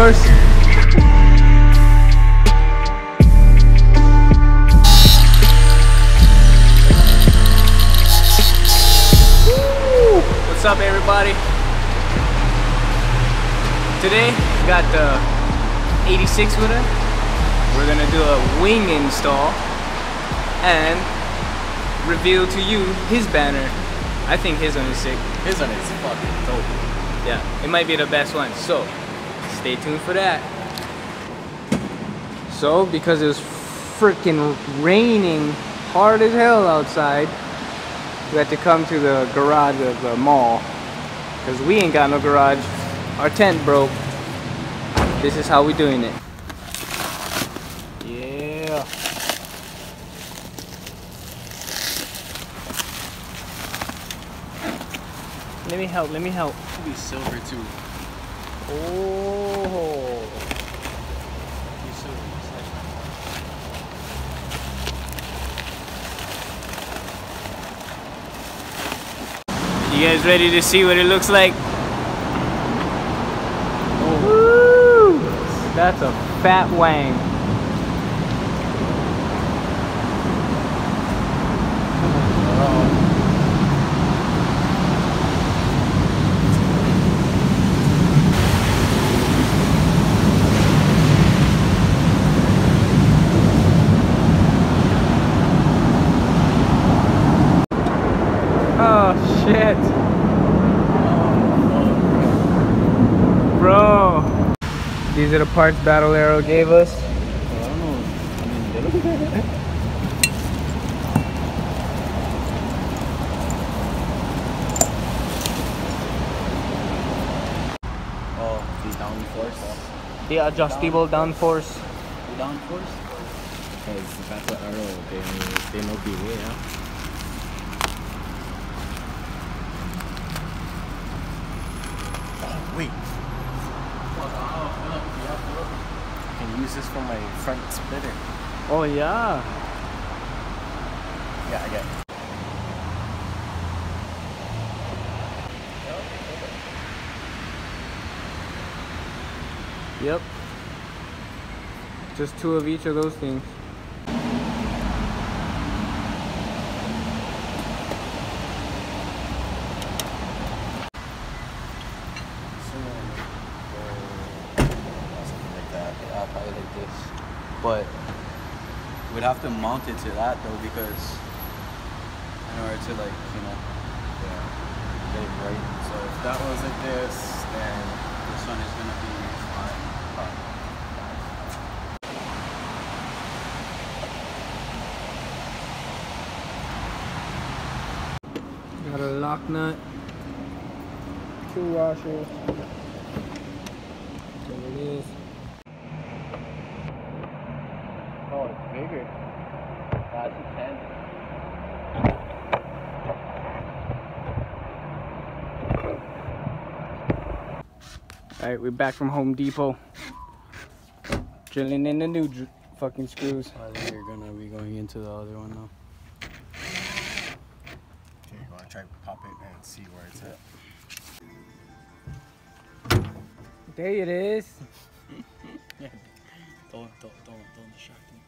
course. What's up, everybody? Today we got the 86 with us. We're gonna do a wing install and reveal to you his banner. I think his one is sick. His one is fucking dope. Yeah, it might be the best one. So stay tuned for that. So because it was freaking raining hard as hell outside, we had to come to the garage of the mall because we ain't got no garage. Our tent broke. This is how we doing it. Yeah. Let me help, let me help. It'll be silver too. Oh. Be silver. You guys ready to see what it looks like? Oh. Woo! That's a fat wang. Oh shit. Bro. These are the parts BattleAero gave us. I don't know. I mean, they look good. Oh, the downforce. The adjustable downforce. The downforce? Because the BattleAero, they know the way, yeah? Wait. I can use this for my front splitter. Oh yeah. Yeah, I get it. Yep. Just two of each of those things. But we'd have to mount it to that though, because in order to, like, you know, get it right. So if that was like this, then this one is gonna be fine. Got a lock nut, two washers. There it is. Oh, it's bigger. That's a 10. Alright, we're back from Home Depot. Drilling in the new fucking screws. I think you're gonna be going into the other one now. Okay, you wanna try to pop it and see where it's at? There it is. Yeah. Don't distract me.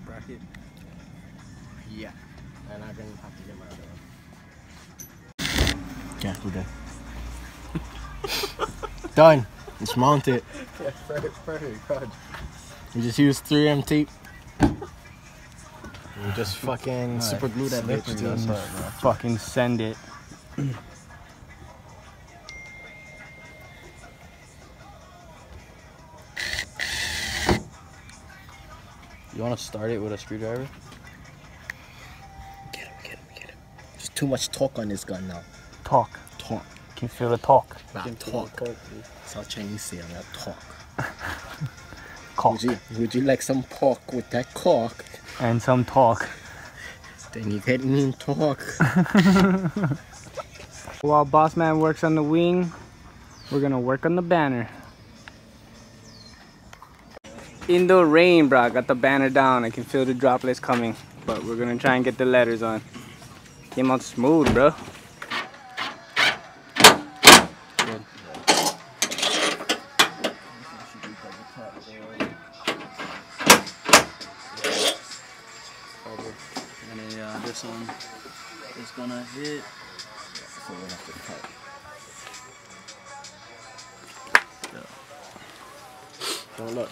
Bracket. Yeah. And I'm gonna have to get my other one. Okay, we're done. Done. It's mounted. Yeah, perfect. God. We just use 3M tape. We just fucking super glue that bitch together. Fucking send it. You want to start it with a screwdriver? Get him. There's too much torque on this gun now. Talk. Torque. Can you feel the talk? Not torque. That's how Chinese say it, not torque. Caulk. Would you like some pork with that cork? And some talk. Then you get me in torque. While Boss Man works on the wing, we're gonna work on the banner. In the rain, bro. I got the banner down. I can feel the droplets coming. But we're gonna try and get the letters on. Came out smooth, bro. Good. cut, bro. And then, this one is gonna hit. So we're gonna have to cut. So look.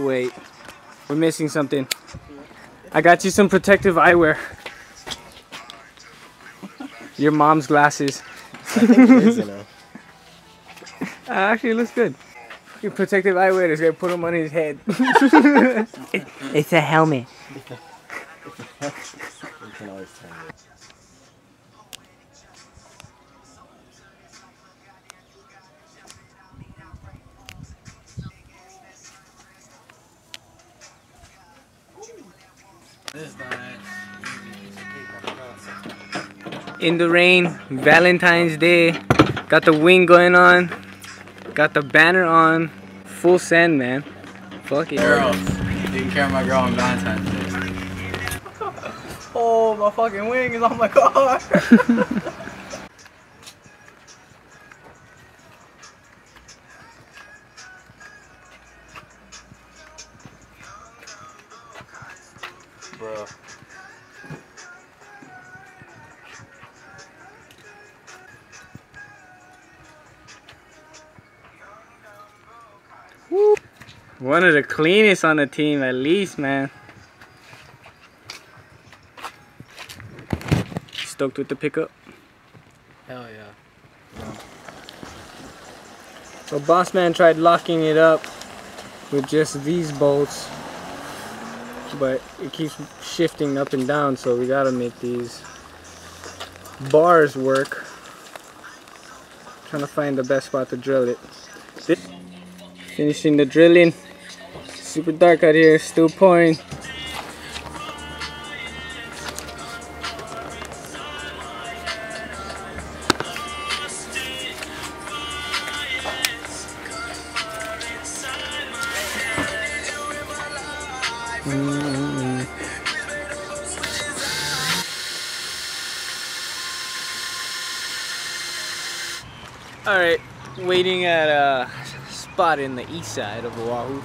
Wait. We're missing something. I got you some protective eyewear. Your mom's glasses. I think it is, you know. Actually, it looks good. Your protective eyewear is gonna put him on his head. It's a helmet. You can always turn it. In the rain, Valentine's Day. Got the wing going on. Got the banner on. Full send, man. Fuck it. Aero, taking care of my girl on Valentine's Day. Oh, my fucking wing is on my car. Bro. Woo. One of the cleanest on the team, at least, man. Stoked with the pickup. Hell yeah. So boss man tried locking it up with just these bolts, but it keeps shifting up and down, so we gotta make these bars work. Trying to find the best spot to drill it. Finishing the drilling. Super dark out here, still pouring. Alright, waiting at a spot in the east side of Oahu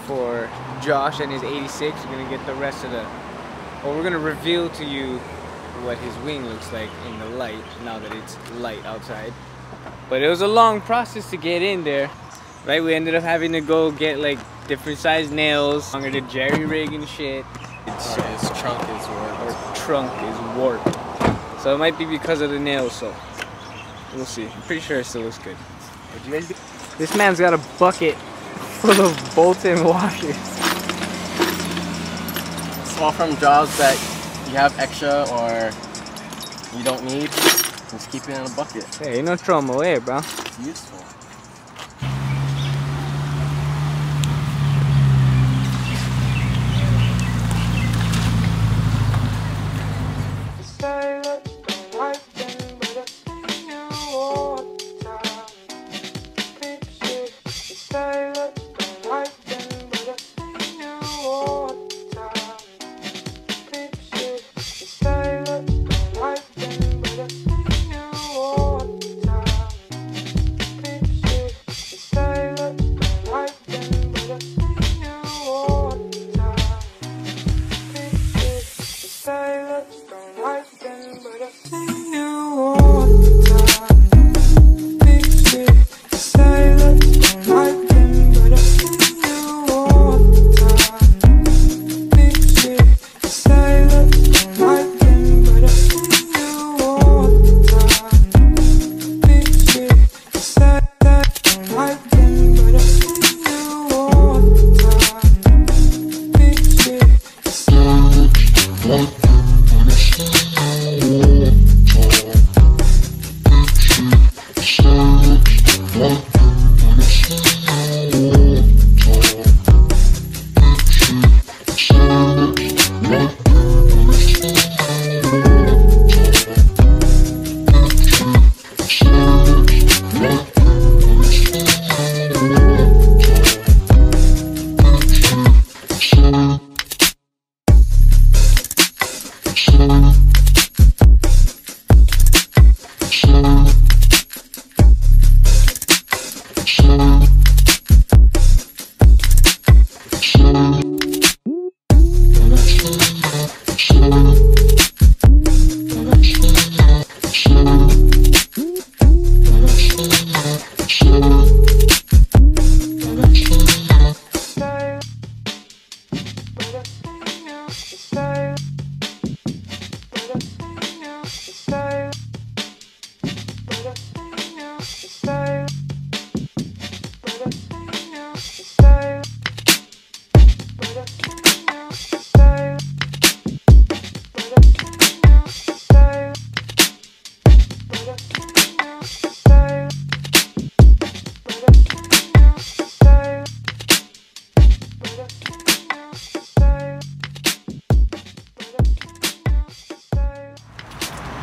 for Josh and his 86. We're gonna get the rest of the, well, we're gonna reveal to you what his wing looks like in the light now that it's light outside. But it was a long process to get in there, right? We ended up having to go get like different size nails, longer to jerry rig and shit. His trunk is warped. Our trunk is warped, so it might be because of the nails. So we'll see. I'm pretty sure it still looks good. What'd you guys do? This man's got a bucket full of bolts and washers. Small from jobs that you have extra or you don't need, just keep it in a bucket. Hey, ain't no throw them away, bro. It's useful.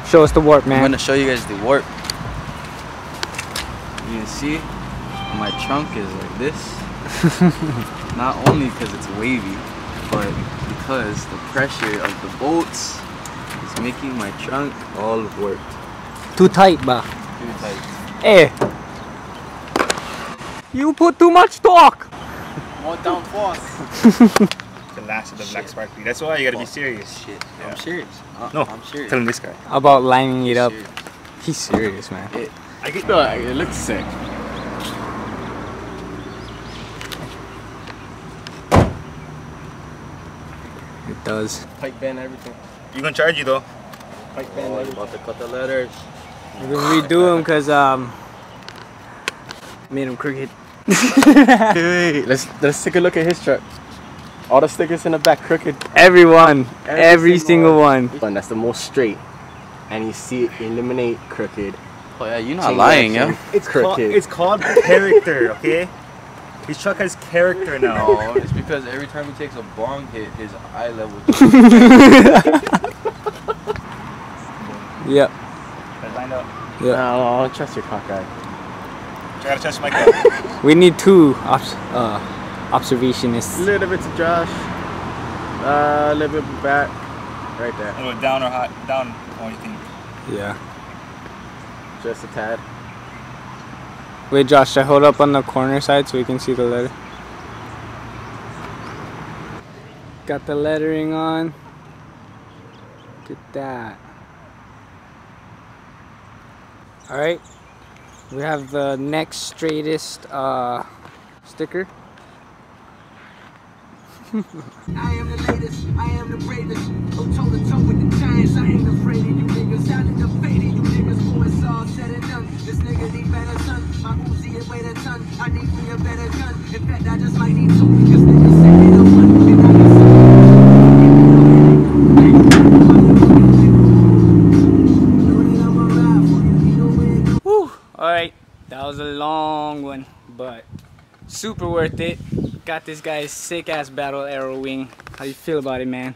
Show us the warp, man. I'm gonna show you guys the warp. You can see my trunk is like this. Not only because it's wavy, but because the pressure of the bolts is making my trunk all warped. Too tight, ba? Too tight. Hey! You put too much torque! More down force. The last of the black sparkly. That's why you gotta be serious. Shit. Yeah. I'm serious. No, I'm serious. tell him this guy. About lining it up. Serious. He's serious, man. I get It looks sick. It does. Pipe band everything. You gonna charge you though? Pipe band everything. About to cut the letters. We're gonna redo him because made him crooked. Wait, let's take a look at his truck. All the stickers in the back crooked. Everyone, every single one. That's the most straight, and you see it eliminate crooked. Oh yeah, you're not Chain lying, reaction. yeah. It's called, it's called character, okay? His truck has character now. No, it's because every time he takes a bong hit, his eye level. Yep. Lined up. Yeah. No, I don't trust your cockeye. I gotta touch my car. We need two observationists. A little bit to Josh. A little bit back. Right there. A little down or hot? Down, what do you think? Yeah. Just a tad. Wait, Josh, should I hold up on the corner side so we can see the letter? Got the lettering on. Look at that. Alright. We have the next straightest sticker. I am the latest, I am the bravest. Go toe to toe with the giants. I ain't afraid of you niggas. I done defeated you niggas before it's all said and done. This nigga need better son. My Uzi is weight a ton. I need me a better gun. In fact, I just might need two. Cause niggas say they don't want me. And I Whew. Alright, that was a long one, but super worth it. Got this guy's sick ass BattleAero wing. How you feel about it, man?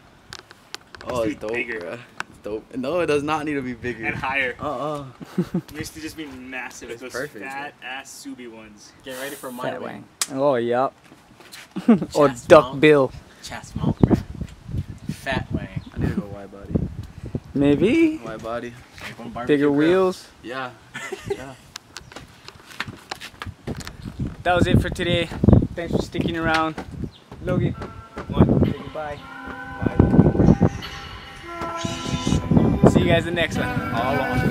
Oh, it's dope, bro. It's dope. No, it does not need to be bigger. And higher. It Needs to just be massive. It's Those perfect, fat ass Subi ones. Get ready for my Fat wing. wing. Oh, yup. Or Chest duck mount. bill. Chest mount, bro. Fat wing. I need to go wide body. Maybe. Wide body. Bigger wheels. Yeah. Yeah. That was it for today. Thanks for sticking around. Logan, say goodbye. Bye. See you guys in the next one. Aloha.